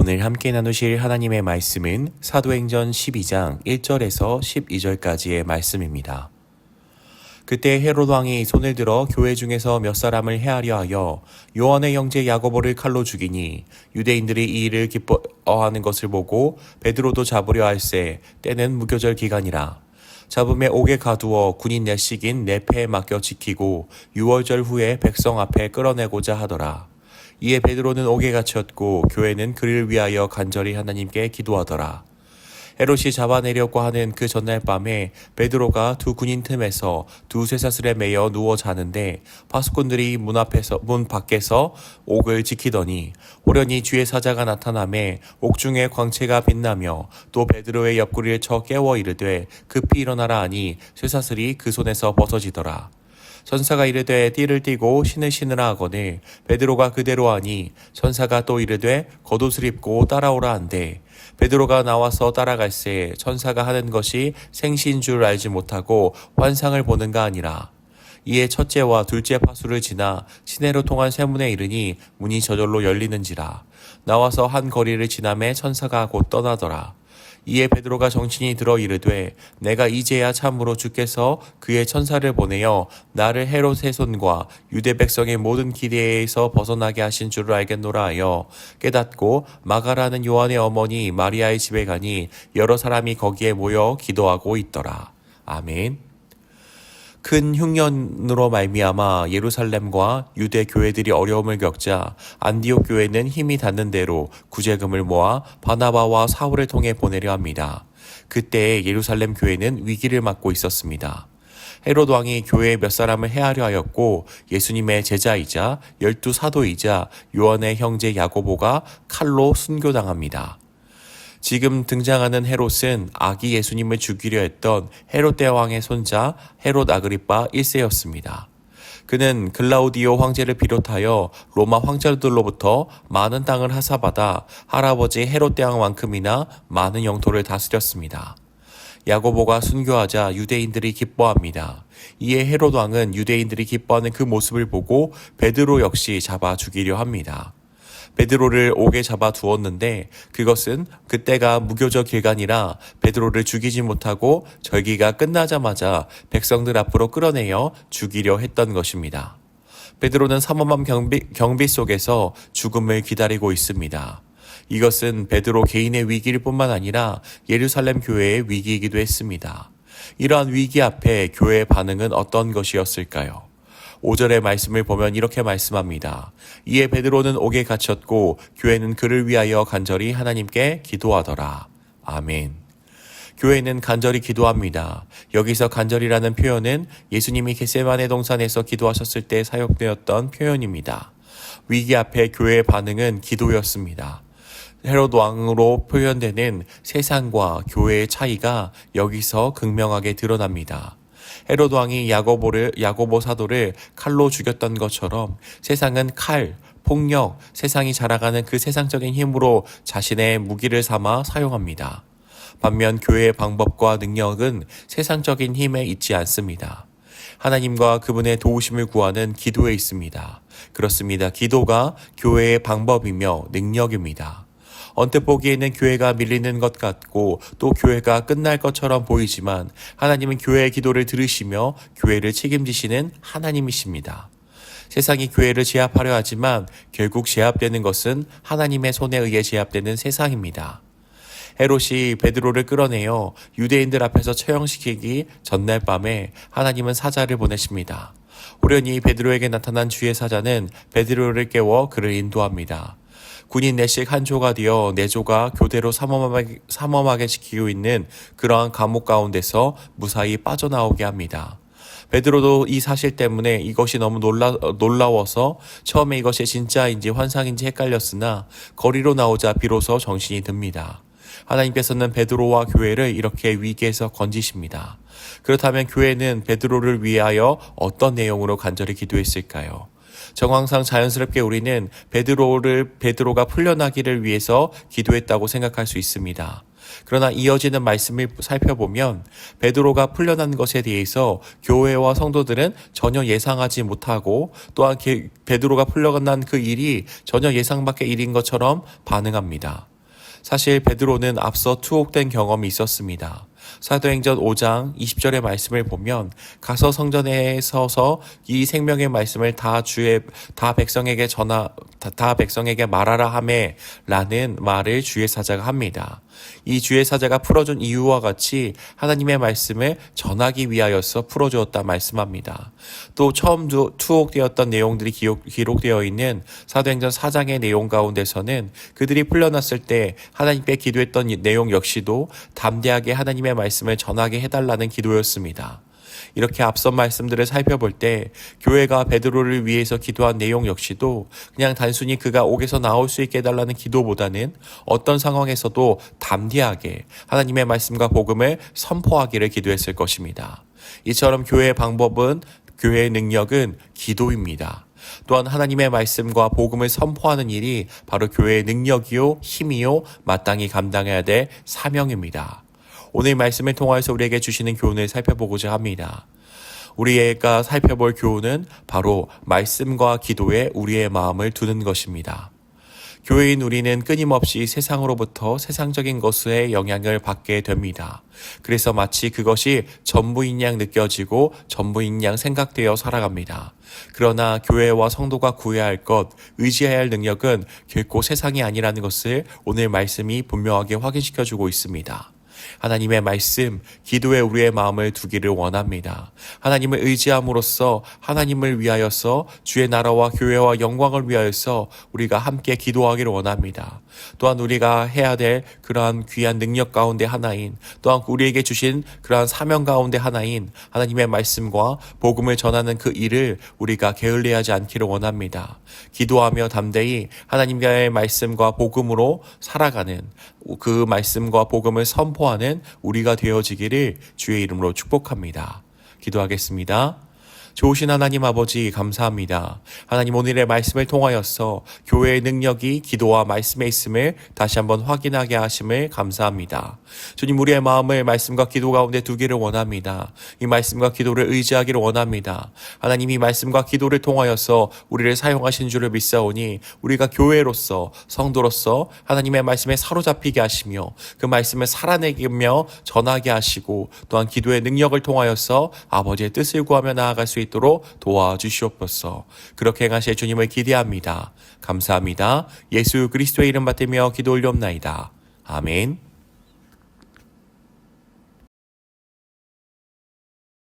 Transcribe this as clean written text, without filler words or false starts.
오늘 함께 나누실 하나님의 말씀은 사도행전 12장 1절에서 12절까지의 말씀입니다. 그때 헤롯 왕이 손을 들어 교회 중에서 몇 사람을 해하려 하여 요한의 형제 야고보를 칼로 죽이니 유대인들이 이 일을 기뻐하는 것을 보고 베드로도 잡으려 할세 때는 무교절 기간이라. 잡음에 옥에 가두어 군인 내식인 네페에 맡겨 지키고 6월절 후에 백성 앞에 끌어내고자 하더라. 이에 베드로는 옥에 갇혔고 교회는 그를 위하여 간절히 하나님께 기도하더라. 헤롯이 잡아내려고 하는 그 전날 밤에 베드로가 두 군인 틈에서 두 쇠사슬에 매여 누워 자는데 파수꾼들이 문 밖에서 옥을 지키더니 호련히 주의 사자가 나타나매 옥중에 광채가 빛나며 또 베드로의 옆구리를 쳐 깨워 이르되 급히 일어나라 하니 쇠사슬이 그 손에서 벗어지더라. 천사가 이르되 띠를 띠고 신을 신으라 하거늘 베드로가 그대로 하니 천사가 또 이르되 겉옷을 입고 따라오라 한대 베드로가 나와서 따라갈새 천사가 하는 것이 생시인 줄 알지 못하고 환상을 보는가 아니라. 이에 첫째와 둘째 파수를 지나 시내로 통한 세문에 이르니 문이 저절로 열리는지라. 나와서 한 거리를 지나매 천사가 곧 떠나더라. 이에 베드로가 정신이 들어 이르되 내가 이제야 참으로 주께서 그의 천사를 보내어 나를 헤롯의 손과 유대 백성의 모든 기대에서 벗어나게 하신 줄을 알겠노라 하여 깨닫고 마가라는 요한의 어머니 마리아의 집에 가니 여러 사람이 거기에 모여 기도하고 있더라. 아멘. 큰 흉년으로 말미암아 예루살렘과 유대 교회들이 어려움을 겪자 안디옥 교회는 힘이 닿는 대로 구제금을 모아 바나바와 사울을 통해 보내려 합니다. 그때 예루살렘 교회는 위기를 맞고 있었습니다. 헤롯 왕이 교회에 몇 사람을 해하려 하였고 예수님의 제자이자 12 사도이자 요한의 형제 야고보가 칼로 순교당합니다. 지금 등장하는 헤롯은 아기 예수님을 죽이려 했던 헤롯 대왕의 손자 헤롯 아그리파 1세였습니다. 그는 글라우디오 황제를 비롯하여 로마 황제들로부터 많은 땅을 하사받아 할아버지 헤롯 대왕만큼이나 많은 영토를 다스렸습니다. 야고보가 순교하자 유대인들이 기뻐합니다. 이에 헤롯 왕은 유대인들이 기뻐하는 그 모습을 보고 베드로 역시 잡아 죽이려 합니다. 베드로를 옥에 잡아 두었는데 그것은 그때가 무교절 기간이라 베드로를 죽이지 못하고 절기가 끝나자마자 백성들 앞으로 끌어내어 죽이려 했던 것입니다. 베드로는 삼엄한 경비 속에서 죽음을 기다리고 있습니다. 이것은 베드로 개인의 위기일 뿐만 아니라 예루살렘 교회의 위기이기도 했습니다. 이러한 위기 앞에 교회의 반응은 어떤 것이었을까요? 5절의 말씀을 보면 이렇게 말씀합니다. 이에 베드로는 옥에 갇혔고 교회는 그를 위하여 간절히 하나님께 기도하더라. 아멘. 교회는 간절히 기도합니다. 여기서 간절이라는 표현은 예수님이 겟세마네 동산에서 기도하셨을 때 사용되었던 표현입니다. 위기 앞에 교회의 반응은 기도였습니다. 헤롯 왕으로 표현되는 세상과 교회의 차이가 여기서 극명하게 드러납니다. 헤롯 왕이 야고보 사도를 칼로 죽였던 것처럼 세상은 칼, 폭력, 세상이 자라가는 그 세상적인 힘으로 자신의 무기를 삼아 사용합니다. 반면 교회의 방법과 능력은 세상적인 힘에 있지 않습니다. 하나님과 그분의 도우심을 구하는 기도에 있습니다. 그렇습니다. 기도가 교회의 방법이며 능력입니다. 언뜻 보기에는 교회가 밀리는 것 같고 또 교회가 끝날 것처럼 보이지만 하나님은 교회의 기도를 들으시며 교회를 책임지시는 하나님이십니다. 세상이 교회를 제압하려 하지만 결국 제압되는 것은 하나님의 손에 의해 제압되는 세상입니다. 헤롯이 베드로를 끌어내어 유대인들 앞에서 처형시키기 전날 밤에 하나님은 사자를 보내십니다. 호련히 베드로에게 나타난 주의 사자는 베드로를 깨워 그를 인도합니다. 군인 내식 한 조가 되어 네 조가 교대로 삼엄하게 지키고 있는 그러한 감옥 가운데서 무사히 빠져나오게 합니다. 베드로도 이 사실 때문에 이것이 너무 놀라워서 처음에 이것이 진짜인지 환상인지 헷갈렸으나 거리로 나오자 비로소 정신이 듭니다. 하나님께서는 베드로와 교회를 이렇게 위기에서 건지십니다. 그렇다면 교회는 베드로를 위하여 어떤 내용으로 간절히 기도했을까요? 정황상 자연스럽게 우리는 베드로가 풀려나기를 위해서 기도했다고 생각할 수 있습니다. 그러나 이어지는 말씀을 살펴보면 베드로가 풀려난 것에 대해서 교회와 성도들은 전혀 예상하지 못하고 또한 베드로가 풀려난 그 일이 전혀 예상 밖의 일인 것처럼 반응합니다. 사실 베드로는 앞서 투옥된 경험이 있었습니다. 사도행전 5장 20절의 말씀을 보면 가서 성전에 서서 이 생명의 말씀을 다 백성에게 말하라 하매라는 말을 주의 사자가 합니다. 이 주의 사자가 풀어준 이유와 같이 하나님의 말씀을 전하기 위하여서 풀어주었다 말씀합니다. 또 처음 투옥되었던 내용들이 기록되어 있는 사도행전 4장의 내용 가운데서는 그들이 풀려났을 때 하나님께 기도했던 내용 역시도 담대하게 하나님의 말씀을 전하게 해달라는 기도였습니다. 이렇게 앞선 말씀들을 살펴볼 때 교회가 베드로를 위해서 기도한 내용 역시도 그냥 단순히 그가 옥에서 나올 수 있게 해달라는 기도보다는 어떤 상황에서도 담대하게 하나님의 말씀과 복음을 선포하기를 기도했을 것입니다. 이처럼 교회의 능력은 기도입니다. 또한 하나님의 말씀과 복음을 선포하는 일이 바로 교회의 능력이요 힘이요 마땅히 감당해야 될 사명입니다. 오늘 말씀을 통하여서 우리에게 주시는 교훈을 살펴보고자 합니다. 우리가 살펴볼 교훈은 바로 말씀과 기도에 우리의 마음을 두는 것입니다. 교회인 우리는 끊임없이 세상으로부터 세상적인 것에 영향을 받게 됩니다. 그래서 마치 그것이 전부인 양 느껴지고 전부인 양 생각되어 살아갑니다. 그러나 교회와 성도가 구해야 할 것, 의지해야 할 능력은 결코 세상이 아니라는 것을 오늘 말씀이 분명하게 확인시켜주고 있습니다. 하나님의 말씀, 기도에 우리의 마음을 두기를 원합니다. 하나님을 의지함으로써 하나님을 위하여서 주의 나라와 교회와 영광을 위하여서 우리가 함께 기도하기를 원합니다. 또한 우리가 해야 될 그러한 귀한 능력 가운데 하나인, 또한 우리에게 주신 그러한 사명 가운데 하나인 하나님의 말씀과 복음을 전하는 그 일을 우리가 게을리하지 않기를 원합니다. 기도하며 담대히 하나님의 말씀과 복음으로 살아가는, 그 말씀과 복음을 선포하는 우리가 되어지기를 주의 이름으로 축복합니다. 기도하겠습니다. 좋으신 하나님 아버지 감사합니다. 하나님 오늘의 말씀을 통하여서 교회의 능력이 기도와 말씀에 있음을 다시 한번 확인하게 하심을 감사합니다. 주님 우리의 마음을 말씀과 기도 가운데 두기를 원합니다. 이 말씀과 기도를 의지하기를 원합니다. 하나님 이 말씀과 기도를 통하여서 우리를 사용하신 줄을 믿사오니 우리가 교회로서 성도로서 하나님의 말씀에 사로잡히게 하시며 그 말씀을 살아내며 전하게 하시고 또한 기도의 능력을 통하여서 아버지의 뜻을 구하며 나아갈 수 있도록 도와주시옵소서. 그렇게 행하실 주님을 기대합니다. 감사합니다. 예수 그리스도의 이름 받들며 기도 올리옵나이다. 아멘.